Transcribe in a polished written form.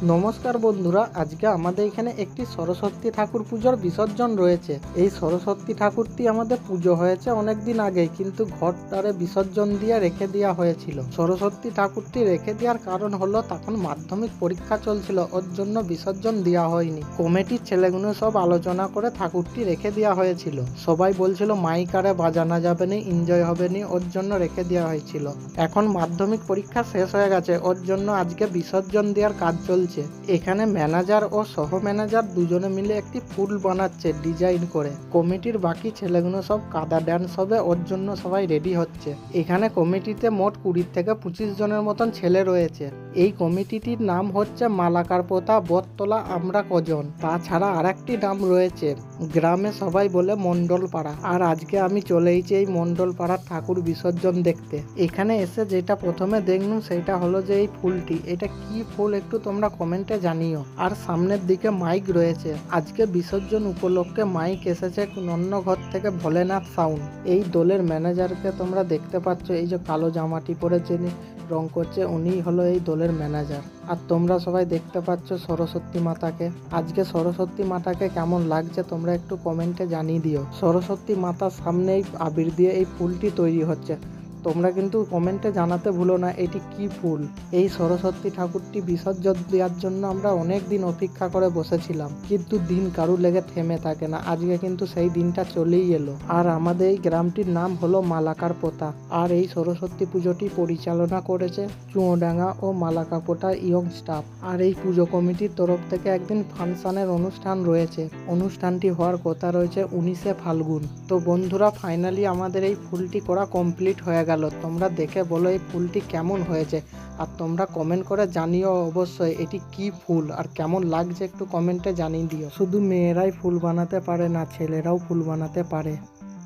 নমস্কার বন্ধুরা, আজকে আমাদের এখানে একটি সরস্বতী ঠাকুর পুজোর বিসর্জন রয়েছে। এই সরস্বতী ঠাকুরটি আমাদের পুজো হয়েছে অনেকদিন আগেই, কিন্তু ঘরটারে বিসর্জন দিয়ে রেখে দেওয়া হয়েছিল। সরস্বতী ঠাকুরটি রেখে দেওয়ার কারণ হলো তখন মাধ্যমিক পরীক্ষা চলছিল, ওর জন্য বিসর্জন দেওয়া হয়নি। কমিটির ছেলেগুলো সব আলোচনা করে ঠাকুরটি রেখে দেওয়া হয়েছিল। সবাই বলছিল মাইক আরে বাজানো যাবে না, এনজয় হবে না, ওর জন্য রেখে দেওয়া হয়েছিল। এখন মাধ্যমিক পরীক্ষা শেষ হয়ে গেছে, ওর জন্য আজকে বিসর্জন দেওয়ার কাজ চলছে। এখানে ম্যানেজার ও সহ ম্যানেজার দুজনে মিলে একটি ফুল বানাচ্ছে ডিজাইন করে। কমিটির বাকি ছেলেগুলো সব কাদা ড্যান্স হবে, ওর জন্য সবাই রেডি হচ্ছে। এখানে কমিটিতে মোট 20 থেকে 25 জনের মতন ছেলে রয়েছে। এই কমিটিটির নাম হচ্ছে মালাকার পোতা বটতলা আমরা কজন। তাছাড়া আরেকটি নাম রয়েছে, গ্রামে সবাই বলে মন্ডল পাড়া। আর আজকে আমি চলে এসেছি এই মন্ডল পাড়ার ঠাকুর বিসর্জন দেখতে। এখানে এসে যেটা প্রথমে দেখলাম সেটা হলো যে এই ফুলটি, এটা কি ফুল একটু তোমরা কমেন্টে জানিও। আর সামনের দিকে মাইক রয়েছে, আজকে বিসর্জন উপলক্ষে মাইক এসেছে অন্য ঘর থেকে ভোলেনাথ সাউন্ড। এই দলের ম্যানেজারকে তোমরা দেখতে পাচ্ছ, এই যে কালো জামাটি পরে যিনি রং করছে উনি হলো এই দলের ম্যানেজার। আর তোমরা সবাই দেখতে পাচ্ছ সরস্বতী মাতাকে। আজকে সরস্বতী মাতাকে কেমন লাগছে তোমরা একটু কমেন্টে জানিয়ে দিও। সরস্বতী মাতার সামনে এই আবির দিয়ে এই ফুলটি তৈরি হচ্ছে। তোমরা কিন্তু কমেন্টে জানাতে ভুলো না এটি কি ফুল। এই সরস্বতী ঠাকুরটি বিসর্জন দেওয়ার জন্য আমরা অনেক দিন অপেক্ষা করে বসেছিলাম, কিন্তু দিন কারুর লেগে থেমে থাকে না। আজকে কিন্তু সেই দিনটা চলেই এলো। আর আমাদের এই গ্রামটির নাম হলো মালাকার পোতা। আর এই সরস্বতী পুজোটি পরিচালনা করেছে চুঁয়াডাঙ্গা ও মালাকার পোতা ইয়ং স্টাফ। আর এই পুজো কমিটির তরফ থেকে একদিন ফাংশনের অনুষ্ঠান রয়েছে। অনুষ্ঠানটি হওয়ার কথা রয়েছে 19শে ফাল্গুন। তো বন্ধুরা, ফাইনালি আমাদের এই ফুলটি করা কমপ্লিট হয়ে গেল। তোমরা দেখে বলো এই ফুলটি কেমন হয়েছে, আর তোমরা কমেন্ট করে জানিও অবশ্যই এটি কি ফুল আর কেমন লাগছে একটু কমেন্টে জানিয়ে দিও। শুধু মেয়েরাই ফুল বানাতে পারে না, ছেলেরাও ফুল বানাতে পারে।